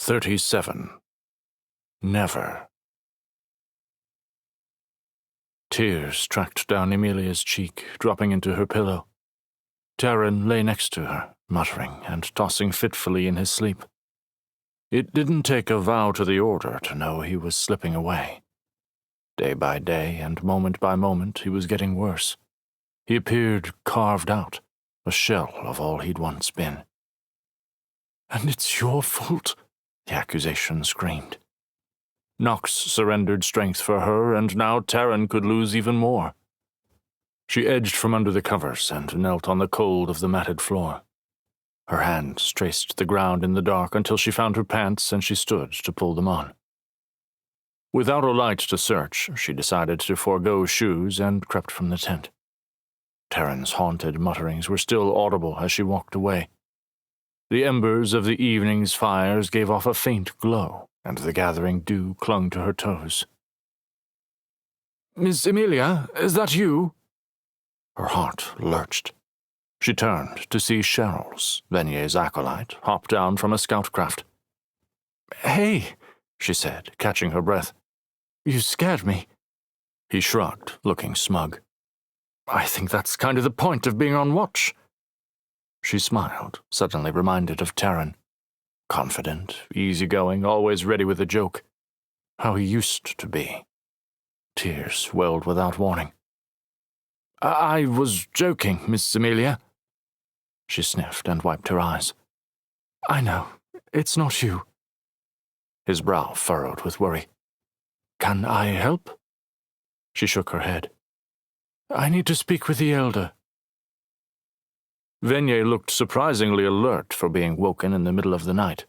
37. Never. Tears tracked down Emilia's cheek, dropping into her pillow. Terran lay next to her, muttering and tossing fitfully in his sleep. It didn't take a vow to the Order to know he was slipping away. Day by day and moment by moment he was getting worse. He appeared carved out, a shell of all he'd once been. "And it's your fault," the accusation screamed. Nox surrendered strength for her, and now Terran could lose even more. She edged from under the covers and knelt on the cold of the matted floor. Her hands traced the ground in the dark until she found her pants and she stood to pull them on. Without a light to search, she decided to forego shoes and crept from the tent. Terran's haunted mutterings were still audible as she walked away. The embers of the evening's fires gave off a faint glow, and the gathering dew clung to her toes. "Miss Emilia, is that you?" Her heart lurched. She turned to see Cheryl's, Venier's acolyte, hop down from a scout craft. "Hey," she said, catching her breath. "You scared me." He shrugged, looking smug. "I think that's kind of the point of being on watch." She smiled, suddenly reminded of Terran. Confident, easygoing, always ready with a joke. How he used to be. Tears welled without warning. I was joking, Miss Emilia." She sniffed and wiped her eyes. "I know. It's not you." His brow furrowed with worry. "Can I help?" She shook her head. "I need to speak with the Elder." Venier looked surprisingly alert for being woken in the middle of the night.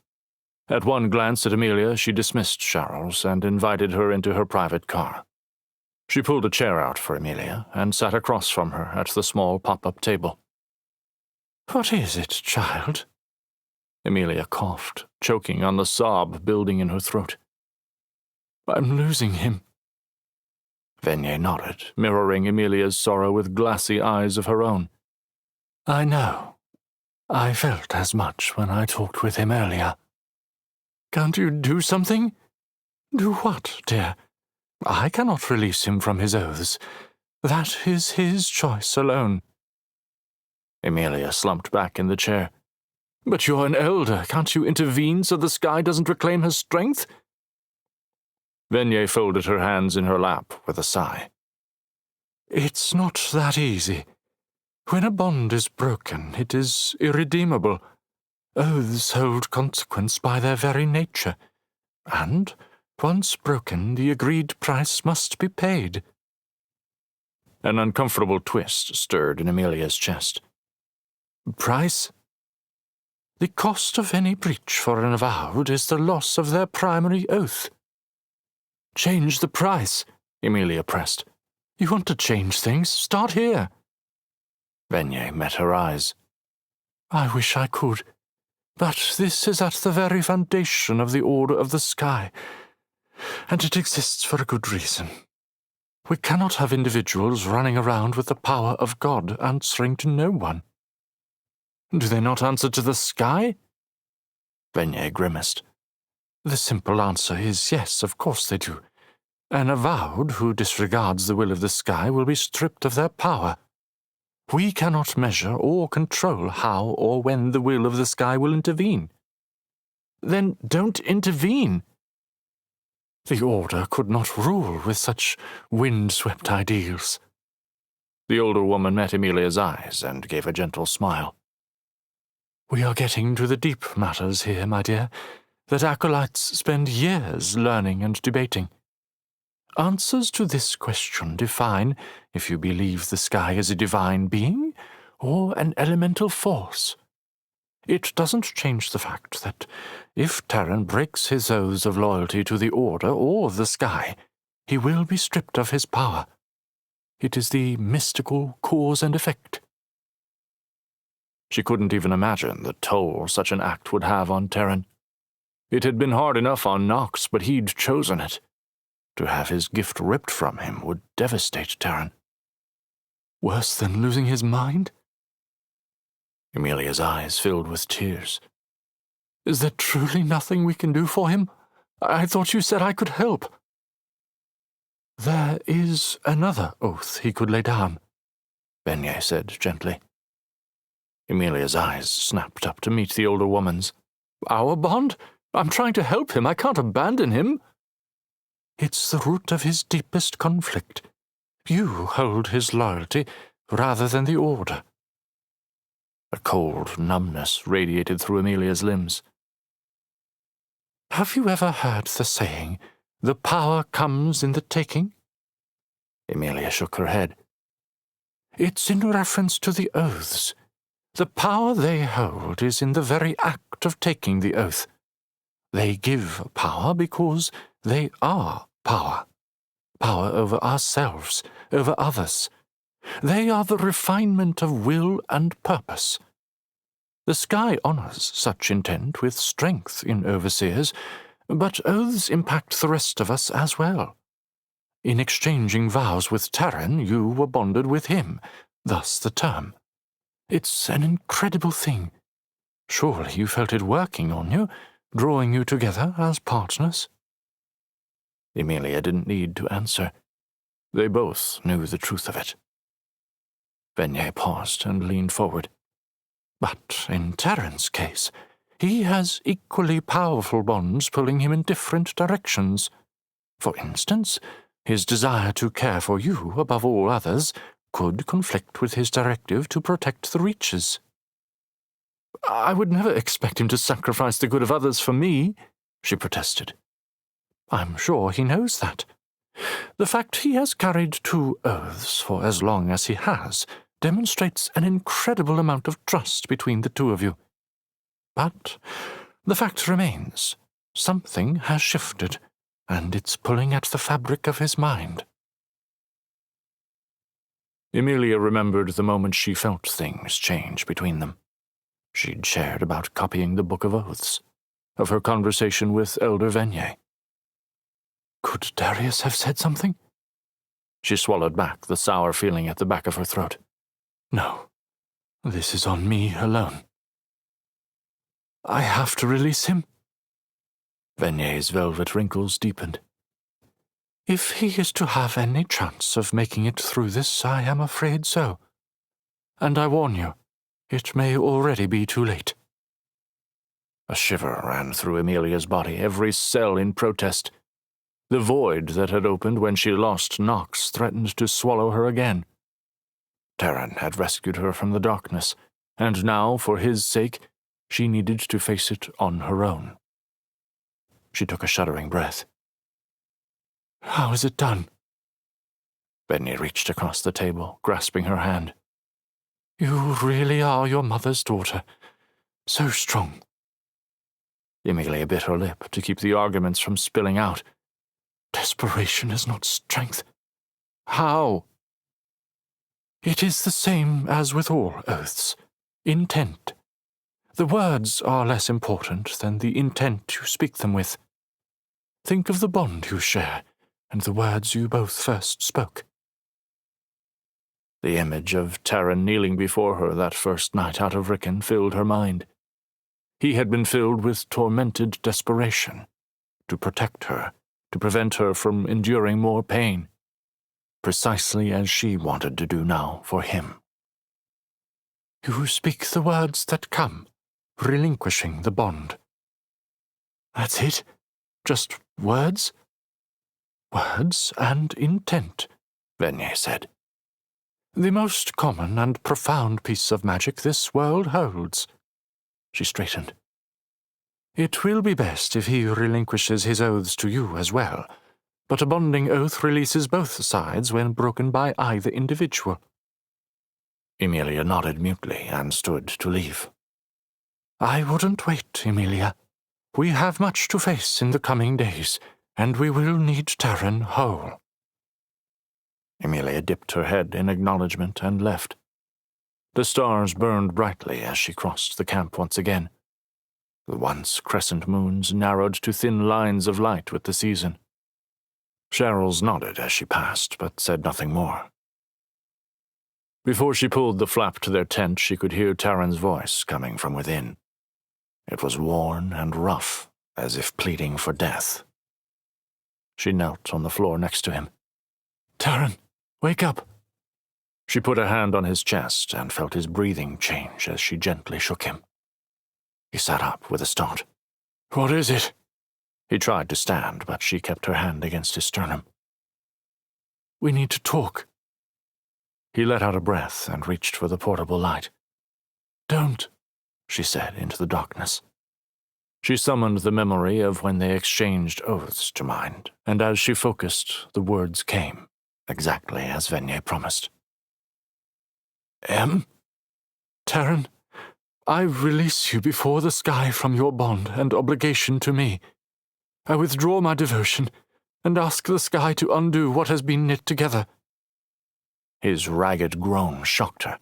At one glance at Emilia, she dismissed Charles and invited her into her private car. She pulled a chair out for Emilia and sat across from her at the small pop-up table. "What is it, child?" Emilia coughed, choking on the sob building in her throat. "I'm losing him." Venier nodded, mirroring Emilia's sorrow with glassy eyes of her own. "I know. I felt as much when I talked with him earlier." "Can't you do something?" "Do what, dear? I cannot release him from his oaths. That is his choice alone." Emilia slumped back in the chair. "But you're an elder. Can't you intervene so the sky doesn't reclaim her strength?" Venier folded her hands in her lap with a sigh. "It's not that easy. When a bond is broken, it is irredeemable. Oaths hold consequence by their very nature, and, once broken, the agreed price must be paid." An uncomfortable twist stirred in Emilia's chest. "Price? The cost of any breach for an avowed is the loss of their primary oath." "Change the price," Emilia pressed. "You want to change things? Start here." Venier met her eyes. "I wish I could, but this is at the very foundation of the Order of the Sky, and it exists for a good reason. We cannot have individuals running around with the power of God answering to no one." "Do they not answer to the sky?" Venier grimaced. "The simple answer is yes, of course they do. An avowed who disregards the will of the sky will be stripped of their power. We cannot measure or control how or when the will of the sky will intervene." "Then don't intervene." "The Order could not rule with such wind-swept ideals." The older woman met Emilia's eyes and gave a gentle smile. "We are getting to the deep matters here, my dear, that acolytes spend years learning and debating. Answers to this question define if you believe the sky is a divine being or an elemental force. It doesn't change the fact that if Terran breaks his oaths of loyalty to the Order or the sky, he will be stripped of his power. It is the mystical cause and effect." She couldn't even imagine the toll such an act would have on Terran. It had been hard enough on Nox, but he'd chosen it. To have his gift ripped from him would devastate Terran. Worse than losing his mind? Emilia's eyes filled with tears. Is there truly nothing we can do for him? I thought you said I could help. There is another oath he could lay down, Beignet said gently. Emilia's eyes snapped up to meet the older woman's. Our bond? I'm trying to help him. I can't abandon him. It's the root of his deepest conflict. You hold his loyalty rather than the Order. A cold numbness radiated through Emilia's limbs. Have you ever heard the saying, the power comes in the taking? Emilia shook her head. It's in reference to the oaths. The power they hold is in the very act of taking the oath. They give power because they are power. Power over ourselves, over others. They are the refinement of will and purpose. The sky honors such intent with strength in overseers, but oaths impact the rest of us as well. In exchanging vows with Terran, you were bonded with him, thus the term. It's an incredible thing. Surely you felt it working on you, drawing you together as partners? Emilia didn't need to answer. They both knew the truth of it. Beignet paused and leaned forward. But in Terran's case, he has equally powerful bonds pulling him in different directions. For instance, his desire to care for you above all others could conflict with his directive to protect the Reaches. I would never expect him to sacrifice the good of others for me, she protested. I'm sure he knows that. The fact he has carried 2 oaths for as long as he has demonstrates an incredible amount of trust between the 2 of you. But the fact remains, something has shifted, and it's pulling at the fabric of his mind. Emilia remembered the moment she felt things change between them. She'd shared about copying the Book of Oaths, of her conversation with Elder Beignet. Could Darius have said something? She swallowed back the sour feeling at the back of her throat. No, this is on me alone. I have to release him? Beignet's velvet wrinkles deepened. If he is to have any chance of making it through this, I am afraid so. And I warn you, it may already be too late. A shiver ran through Emilia's body, every cell in protest. The void that had opened when she lost Nox threatened to swallow her again. Terran had rescued her from the darkness, and now, for his sake, she needed to face it on her own. She took a shuddering breath. How is it done? Beignet reached across the table, grasping her hand. You really are your mother's daughter. So strong. Emilia bit her lip to keep the arguments from spilling out. Desperation is not strength. How? It is the same as with all oaths. Intent. The words are less important than the intent you speak them with. Think of the bond you share, and the words you both first spoke. The image of Terran kneeling before her that first night out of Rickon filled her mind. He had been filled with tormented desperation, to protect her, to prevent her from enduring more pain, precisely as she wanted to do now for him. You speak the words that come, relinquishing the bond. That's it? Just words? Words and intent, Beignet said. The most common and profound piece of magic this world holds. She straightened. It will be best if he relinquishes his oaths to you as well, but a bonding oath releases both sides when broken by either individual. Emilia nodded mutely and stood to leave. I wouldn't wait, Emilia. We have much to face in the coming days, and we will need Terran whole. Emilia dipped her head in acknowledgement and left. The stars burned brightly as she crossed the camp once again. The once crescent moons narrowed to thin lines of light with the season. Cheryl's nodded as she passed, but said nothing more. Before she pulled the flap to their tent, she could hear Terran's voice coming from within. It was worn and rough, as if pleading for death. She knelt on the floor next to him. "Taran, wake up!" She put a hand on his chest and felt his breathing change as she gently shook him. He sat up with a start. "What is it?" He tried to stand, but she kept her hand against his sternum. "We need to talk." He let out a breath and reached for the portable light. "Don't," she said into the darkness. She summoned the memory of when they exchanged oaths to mind, and as she focused, the words came, exactly as Venye promised. Taran, I release you before the sky from your bond and obligation to me. I withdraw my devotion and ask the sky to undo what has been knit together." His ragged groan shocked her.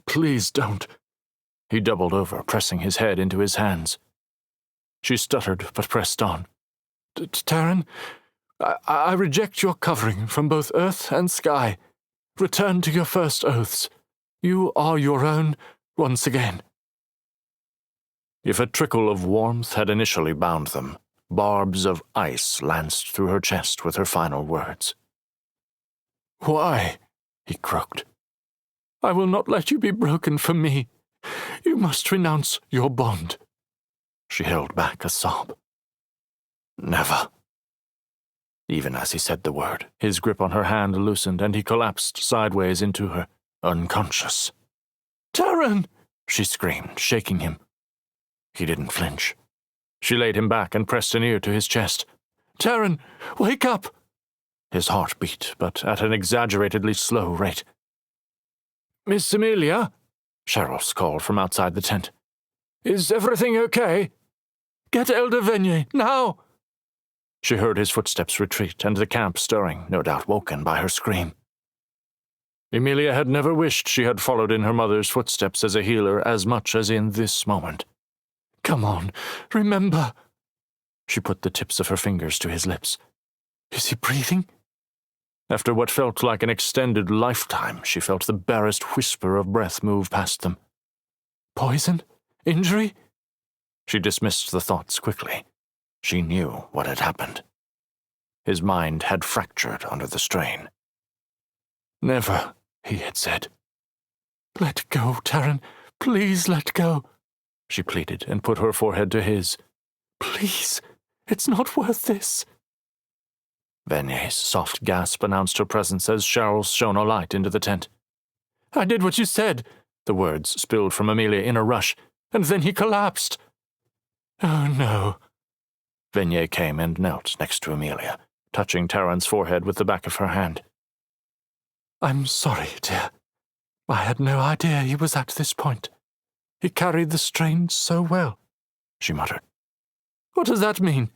Please don't." He doubled over, pressing his head into his hands. She stuttered, but pressed on. "Taran, I reject your covering from both earth and sky. Return to your first oaths. You are your own once again." If a trickle of warmth had initially bound them, barbs of ice lanced through her chest with her final words. "Why?" he croaked. "I will not let you be broken for me. You must renounce your bond." She held back a sob. "Never." Even as he said the word, his grip on her hand loosened and he collapsed sideways into her, unconscious. "Taran!" she screamed, shaking him. He didn't flinch. She laid him back and pressed an ear to his chest. "Taran, wake up!" His heart beat, but at an exaggeratedly slow rate. "Miss Amelia?" Charles called from outside the tent. "Is everything okay? Get Elder Venye, now!" She heard his footsteps retreat and the camp stirring, no doubt woken by her scream. Emilia had never wished she had followed in her mother's footsteps as a healer as much as in this moment. "Come on, remember." She put the tips of her fingers to his lips. "Is he breathing?" After what felt like an extended lifetime, she felt the barest whisper of breath move past them. "Poison? Injury?" She dismissed the thoughts quickly. She knew what had happened. His mind had fractured under the strain. "Never," he had said. "Let go, Taran. Please let go," she pleaded and put her forehead to his. "Please, it's not worth this." Venye's soft gasp announced her presence as Charles shone a light into the tent. "I did what you said," the words spilled from Amelia in a rush, "and then he collapsed." "Oh, no." Venye came and knelt next to Amelia, touching Taran's forehead with the back of her hand. "I'm sorry, dear. I had no idea he was at this point. He carried the strain so well," she muttered. "What does that mean?"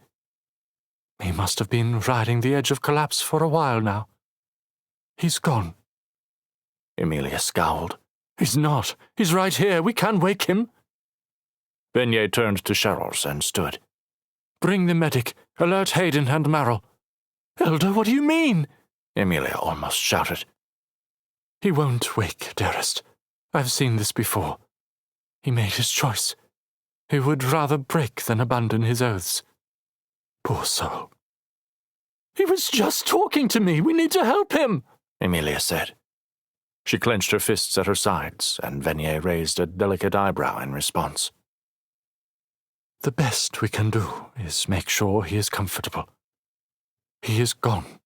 "He must have been riding the edge of collapse for a while now. He's gone." Emilia scowled. "He's not. He's right here. We can wake him." Venye turned to Charles and stood. "Bring the medic. Alert Hayden and Merrill." "Elder, what do you mean?" Emilia almost shouted. "He won't wake, dearest. I've seen this before. He made his choice. He would rather break than abandon his oaths. Poor soul." "He was just talking to me. We need to help him," Emilia said. She clenched her fists at her sides, and Venye raised a delicate eyebrow in response. "The best we can do is make sure he is comfortable. He is gone